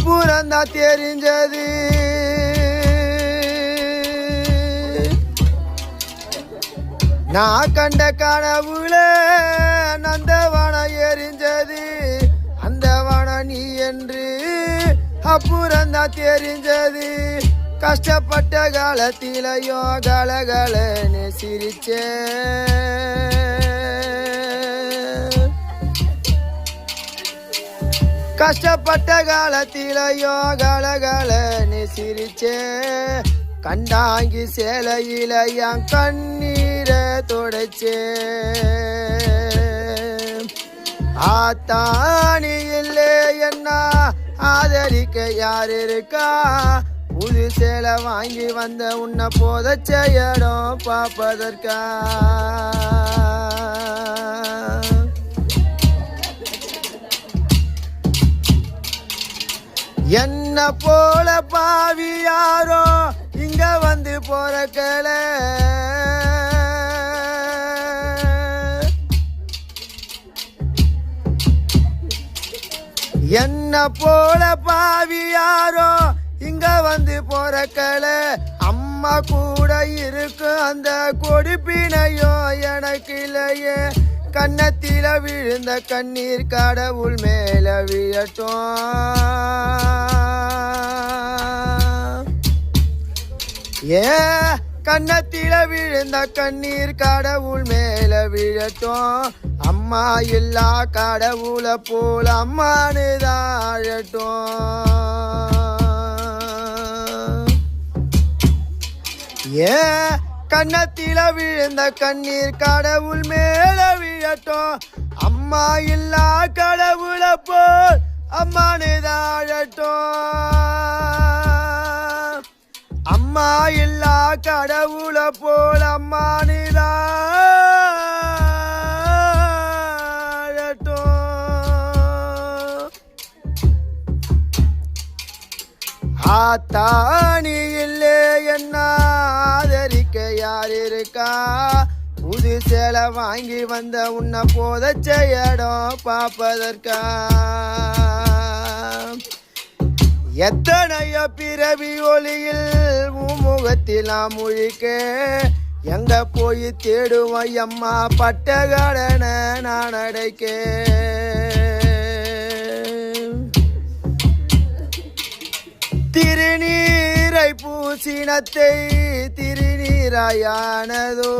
அப்புறம்தான் தெரிஞ்சது நான் கண்ட கனவுல நந்தவனம் எரிஞ்சது அந்த வனம் நீ என்று அப்புறம்தான் தெரிஞ்சது கஷ்டப்பட்ட காலத்திலையும் கலகலன்னு சிரிச்சே கஷ்டப்பட்ட காலத்திலையும் கலகலன்னு சிரிச்சே கண்டாங்கி சேலையில என் கண்ணீரை தொடச்சே ஆத்தானி இல்லை என்ன ஆதரிக்க யார் இருக்கா புது சேலை வாங்கி வந்த உன்னை போதச்ச இடம் பார்ப்பதற்கா என்ன போல பாவி யாரோ இங்க வந்து போறக்கல என்ன போல பாவி யாரோ இங்க வந்து போறக்கல அம்மா கூட இருக்கு அந்த கொடுப்பினையோ எனக்கு இல்லையே கன்னத்தில விழுந்த கண்ணீர் கடவுள் மேல விழட்டும் ஏ கன்னத்தில விழுந்த கண்ணீர் கடவுள் மேல விழட்டும் அம்மா இல்லா கடவுளை போல அம்மானு தாழட்டும் ஏ கன்னத்தில விழுந்த கண்ணீர் கடவுள் மேல விழட்டும் அம்மா இல்லா கடவுளை போல் அம்மானு தாழட்டும் அம்மா இல்லா கடவுளை போல் அம்மானு ஆத்தானி இல்லே என்ன ஆதரிக்க யார் இருக்கா புது சேலை வாங்கி வந்த உன்னை போதச்ச இடம் பார்ப்பதற்கா எத்தனையோ பிறவி ஒளியில் முகத்தில் நாம் முழிக்க எங்க போய் தேடுவோம் அம்மா பட்ட கடனை நான் அடைக்க திருநீரை பூசினத்தை திருநீராயானதோ